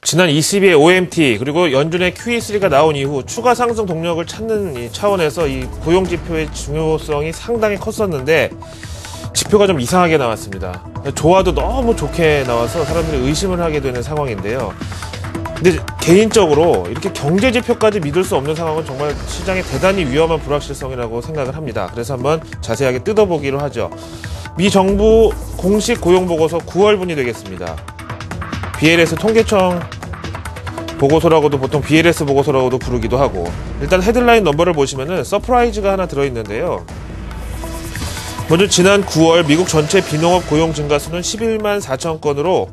지난 20일 OMT 그리고 연준의 QE3가 나온 이후 추가 상승 동력을 찾는 이 차원에서 이 고용지표의 중요성이 상당히 컸었는데 지표가 좀 이상하게 나왔습니다. 좋아도 너무 좋게 나와서 사람들이 의심을 하게 되는 상황인데요. 근데 개인적으로 이렇게 경제지표까지 믿을 수 없는 상황은 정말 시장에 대단히 위험한 불확실성이라고 생각을 합니다. 그래서 한번 자세하게 뜯어보기로 하죠. 미 정부 공식 고용보고서 9월분이 되겠습니다. BLS 통계청 보고서라고도 보통 BLS 보고서라고도 부르기도 하고, 일단 헤드라인 넘버를 보시면은 서프라이즈가 하나 들어있는데요. 먼저 지난 9월 미국 전체 비농업 고용 증가 수는 11만 4천 건으로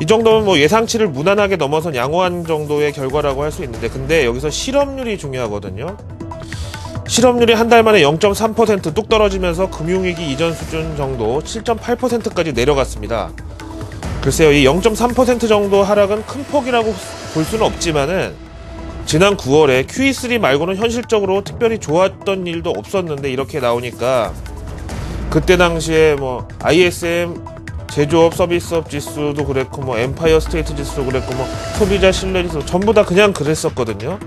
이 정도면 뭐 예상치를 무난하게 넘어선 양호한 정도의 결과라고 할 수 있는데, 근데 여기서 실업률이 중요하거든요. 실업률이 한 달 만에 0.3% 뚝 떨어지면서 금융위기 이전 수준 정도 7.8%까지 내려갔습니다. 글쎄요, 이 0.3% 정도 하락은 큰 폭이라고 볼 수는 없지만은 지난 9월에 QE3 말고는 현실적으로 특별히 좋았던 일도 없었는데 이렇게 나오니까 그때 당시에 뭐 ISM 제조업 서비스업 지수도 그랬고 뭐 엠파이어 스테이트 지수도 그랬고 뭐 소비자 신뢰 지수 전부 다 그냥 그랬었거든요.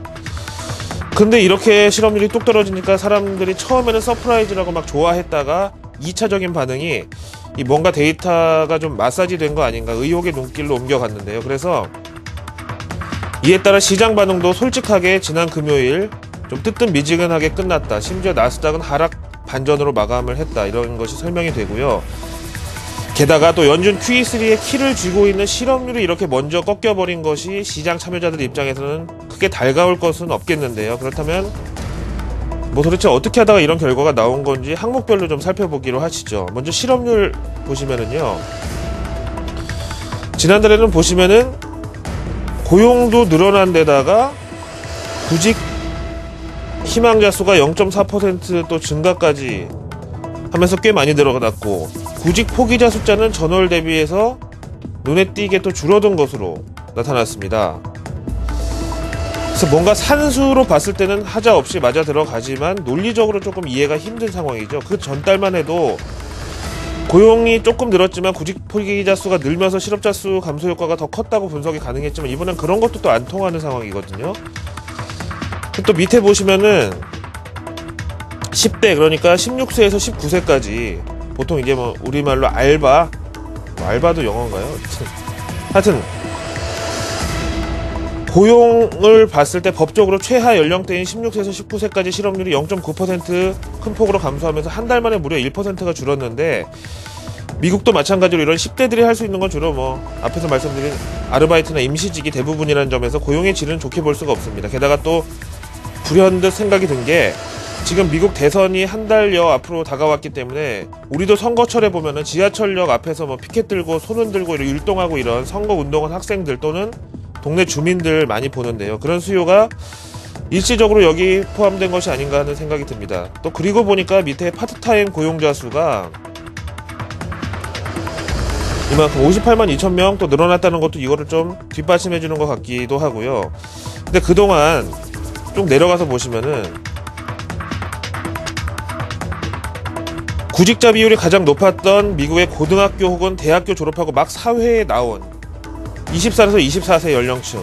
근데 이렇게 실업률이 뚝 떨어지니까 사람들이 처음에는 서프라이즈라고 막 좋아했다가 2차적인 반응이 이 뭔가 데이터가 좀 마사지 된 거 아닌가 의혹의 눈길로 옮겨갔는데요. 그래서 이에 따라 시장 반응도 솔직하게 지난 금요일 좀 뜨뜻미지근하게 끝났다. 심지어 나스닥은 하락 반전으로 마감을 했다. 이런 것이 설명이 되고요. 게다가 또 연준 QE3의 키를 쥐고 있는 실업률이 이렇게 먼저 꺾여버린 것이 시장 참여자들 입장에서는 크게 달가울 것은 없겠는데요. 그렇다면 뭐 도대체 어떻게 하다가 이런 결과가 나온 건지 항목별로 좀 살펴보기로 하시죠. 먼저 실업률 보시면은요. 지난달에는 보시면은 고용도 늘어난 데다가 구직 희망자 수가 0.4% 또 증가까지 하면서 꽤 많이 늘어났고, 구직 포기자 숫자는 전월 대비해서 눈에 띄게 또 줄어든 것으로 나타났습니다. 그래서 뭔가 산수로 봤을 때는 하자 없이 맞아 들어가지만 논리적으로 조금 이해가 힘든 상황이죠. 그 전달만 해도 고용이 조금 늘었지만 구직 포기자 수가 늘면서 실업자 수 감소 효과가 더 컸다고 분석이 가능했지만 이번엔 그런 것도 또 안 통하는 상황이거든요. 또 밑에 보시면은 10대 그러니까 16세에서 19세까지 보통 이제 뭐 우리말로 알바도 영어인가요? 하여튼 고용을 봤을 때 법적으로 최하 연령대인 16세에서 19세까지 실업률이 0.9% 큰 폭으로 감소하면서 한 달 만에 무려 1%가 줄었는데, 미국도 마찬가지로 이런 10대들이 할 수 있는 건 주로 뭐 앞에서 말씀드린 아르바이트나 임시직이 대부분이라는 점에서 고용의 질은 좋게 볼 수가 없습니다. 게다가 또 불현듯 생각이 든 게 지금 미국 대선이 한 달여 앞으로 다가왔기 때문에 우리도 선거철에 보면은 지하철역 앞에서 뭐 피켓 들고 손 흔들고 율동하고 이런 선거 운동한 학생들 또는 동네 주민들 많이 보는데요. 그런 수요가 일시적으로 여기 포함된 것이 아닌가 하는 생각이 듭니다. 또 그리고 보니까 밑에 파트타임 고용자 수가 이만큼 58만 2천 명 또 늘어났다는 것도 이거를 좀 뒷받침해 주는 것 같기도 하고요. 근데 그동안 좀 내려가서 보시면은 구직자 비율이 가장 높았던 미국의 고등학교 혹은 대학교 졸업하고 막 사회에 나온 24에서 24세 연령층,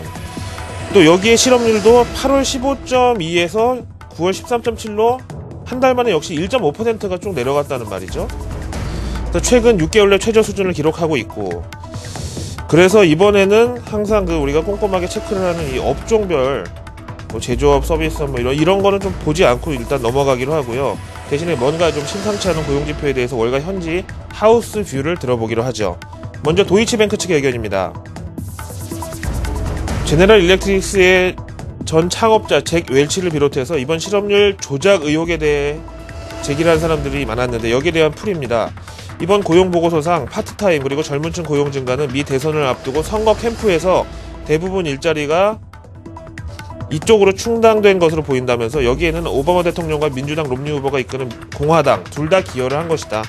또 여기에 실업률도 8월 15.2에서 9월 13.7로 한 달 만에 역시 1.5%가 쭉 내려갔다는 말이죠. 최근 6개월 내 최저 수준을 기록하고 있고, 그래서 이번에는 항상 우리가 꼼꼼하게 체크를 하는 이 업종별 뭐 제조업, 서비스업 뭐 이런 거는 좀 보지 않고 일단 넘어가기로 하고요. 대신에 뭔가 좀 심상치 않은 고용지표에 대해서 월가 현지 하우스 뷰를 들어보기로 하죠. 먼저 도이치뱅크 측의 의견입니다. 제네럴 일렉트릭스의 전 창업자 잭 웰치를 비롯해서 이번 실업률 조작 의혹에 대해 제기를 한 사람들이 많았는데 여기에 대한 풀이입니다. 이번 고용보고서상 파트타임 그리고 젊은층 고용 증가는 미 대선을 앞두고 선거 캠프에서 대부분 일자리가 이쪽으로 충당된 것으로 보인다면서 여기에는 오바마 대통령과 민주당 롬니 후보가 이끄는 공화당 둘 다 기여를 한 것이다.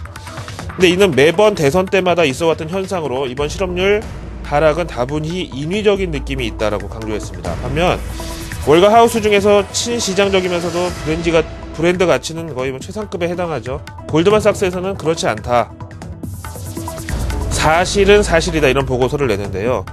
근데 이는 매번 대선 때마다 있어왔던 현상으로 이번 실업률 하락은 다분히 인위적인 느낌이 있다라고 강조했습니다. 반면 월가 하우스 중에서 친시장적이면서도 브랜드 가치는 거의 뭐 최상급에 해당하죠. 골드만삭스에서는 그렇지 않다. 사실은 사실이다 이런 보고서를 내는데요.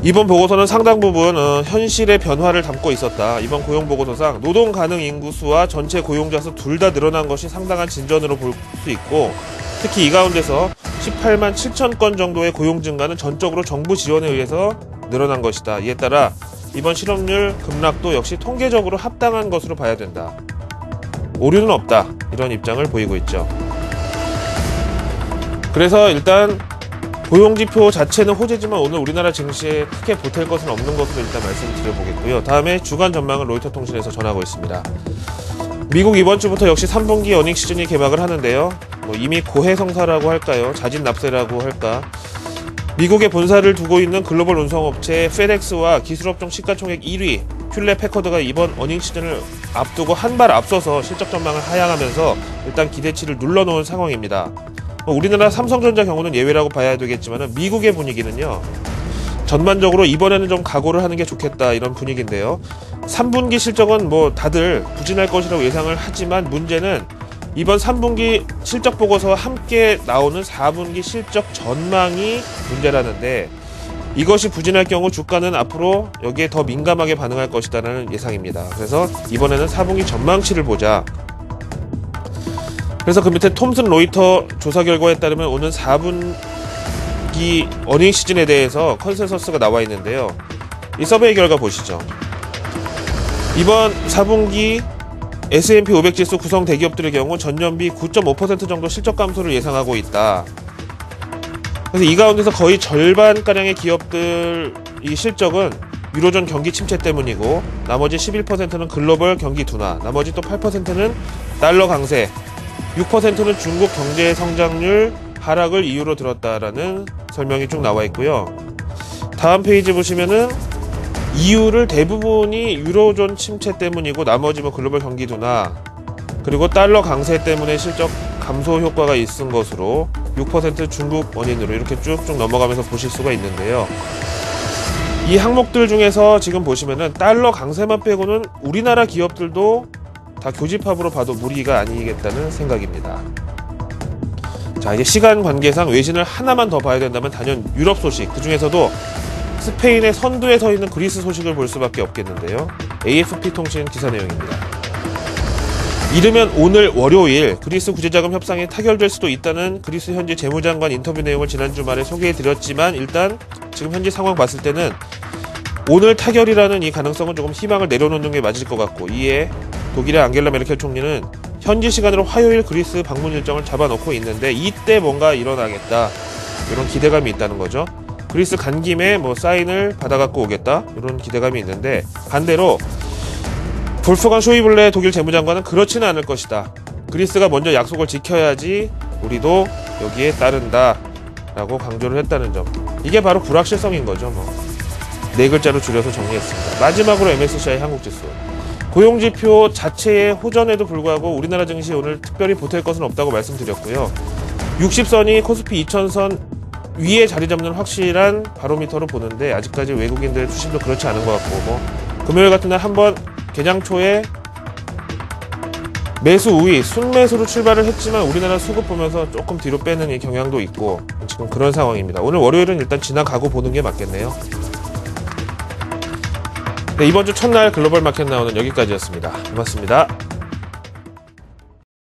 이번 보고서는 상당 부분 현실의 변화를 담고 있었다. 이번 고용보고서상 노동 가능 인구수와 전체 고용자 수 둘 다 늘어난 것이 상당한 진전으로 볼 수 있고, 특히 이 가운데서 18만 7천 건 정도의 고용 증가는 전적으로 정부 지원에 의해서 늘어난 것이다. 이에 따라 이번 실업률 급락도 역시 통계적으로 합당한 것으로 봐야 된다. 오류는 없다. 이런 입장을 보이고 있죠. 그래서 일단 고용지표 자체는 호재지만 오늘 우리나라 증시에 크게 보탤 것은 없는 것으로 일단 말씀드려보겠고요. 다음에 주간 전망을 로이터 통신에서 전하고 있습니다. 미국 이번 주부터 역시 3분기 어닝 시즌이 개막을 하는데요. 이미 고해성사라고 할까요? 자진 납세라고 할까? 미국에 본사를 두고 있는 글로벌 운송업체 페덱스와 기술업종 시가총액 1위 튠렛 패커드가 이번 어닝 시즌을 앞두고 한 발 앞서서 실적 전망을 하향하면서 일단 기대치를 눌러놓은 상황입니다. 우리나라 삼성전자 경우는 예외라고 봐야 되겠지만 미국의 분위기는요, 전반적으로 이번에는 좀 각오를 하는 게 좋겠다 이런 분위기인데요. 3분기 실적은 다들 부진할 것이라고 예상을 하지만 문제는 이번 3분기 실적 보고서와 함께 나오는 4분기 실적 전망이 문제라는데, 이것이 부진할 경우 주가는 앞으로 여기에 더 민감하게 반응할 것이다라는 예상입니다. 그래서 이번에는 4분기 전망치를 보자. 그래서 그 밑에 톰슨 로이터 조사 결과에 따르면 오는 4분기 어닝 시즌에 대해서 컨센서스가 나와 있는데요. 이 서베이 결과 보시죠. 이번 4분기 S&P 500 지수 구성 대기업들의 경우 전년비 9.5% 정도 실적 감소를 예상하고 있다. 그래서 이 가운데서 거의 절반가량의 기업들 이 실적은 유로존 경기 침체 때문이고, 나머지 11%는 글로벌 경기 둔화, 나머지 또 8%는 달러 강세, 6%는 중국 경제 성장률 하락을 이유로 들었다라는 설명이 쭉 나와 있고요. 다음 페이지 보시면은 이유를 대부분이 유로존 침체 때문이고, 나머지 글로벌 경기 둔화, 그리고 달러 강세 때문에 실적 감소 효과가 있은 것으로 6% 중국 원인으로 이렇게 쭉쭉 넘어가면서 보실 수가 있는데요. 이 항목들 중에서 지금 보시면은 달러 강세만 빼고는 우리나라 기업들도 다 교집합으로 봐도 무리가 아니겠다는 생각입니다. 자, 이제 시간 관계상 외신을 하나만 더 봐야 된다면 단연 유럽 소식, 그 중에서도 스페인의 선두에 서 있는 그리스 소식을 볼 수밖에 없겠는데요. AFP 통신 기사 내용입니다. 이르면 오늘 월요일 그리스 구제자금 협상이 타결될 수도 있다는 그리스 현지 재무장관 인터뷰 내용을 지난 주말에 소개해드렸지만, 일단 지금 현지 상황 봤을 때는 오늘 타결이라는 이 가능성은 조금 희망을 내려놓는 게 맞을 것 같고, 이에 독일의 앙겔라 메르켈 총리는 현지 시간으로 화요일 그리스 방문 일정을 잡아놓고 있는데, 이때 뭔가 일어나겠다 이런 기대감이 있다는 거죠. 그리스 간 김에 사인을 받아갖고 오겠다 이런 기대감이 있는데, 반대로 볼프강 쇼이블레 독일 재무장관은 그렇지는 않을 것이다. 그리스가 먼저 약속을 지켜야지 우리도 여기에 따른다 라고 강조를 했다는 점, 이게 바로 불확실성인 거죠. 네 글자로 줄여서 정리했습니다. 마지막으로 MSCI 한국지수 고용지표 자체의 호전에도 불구하고 우리나라 증시 오늘 특별히 보탤 것은 없다고 말씀드렸고요. 60선이 코스피 2000선 위에 자리 잡는 확실한 바로미터로 보는데, 아직까지 외국인들 수심도 그렇지 않은 것 같고, 금요일 같은 날 한번 개장 초에 매수 우위, 순매수로 출발을 했지만 우리나라 수급 보면서 조금 뒤로 빼는 이 경향도 있고, 지금 그런 상황입니다. 오늘 월요일은 일단 지나가고 보는 게 맞겠네요. 네, 이번 주 첫날 글로벌 마켓 나오는 여기까지였습니다. 고맙습니다.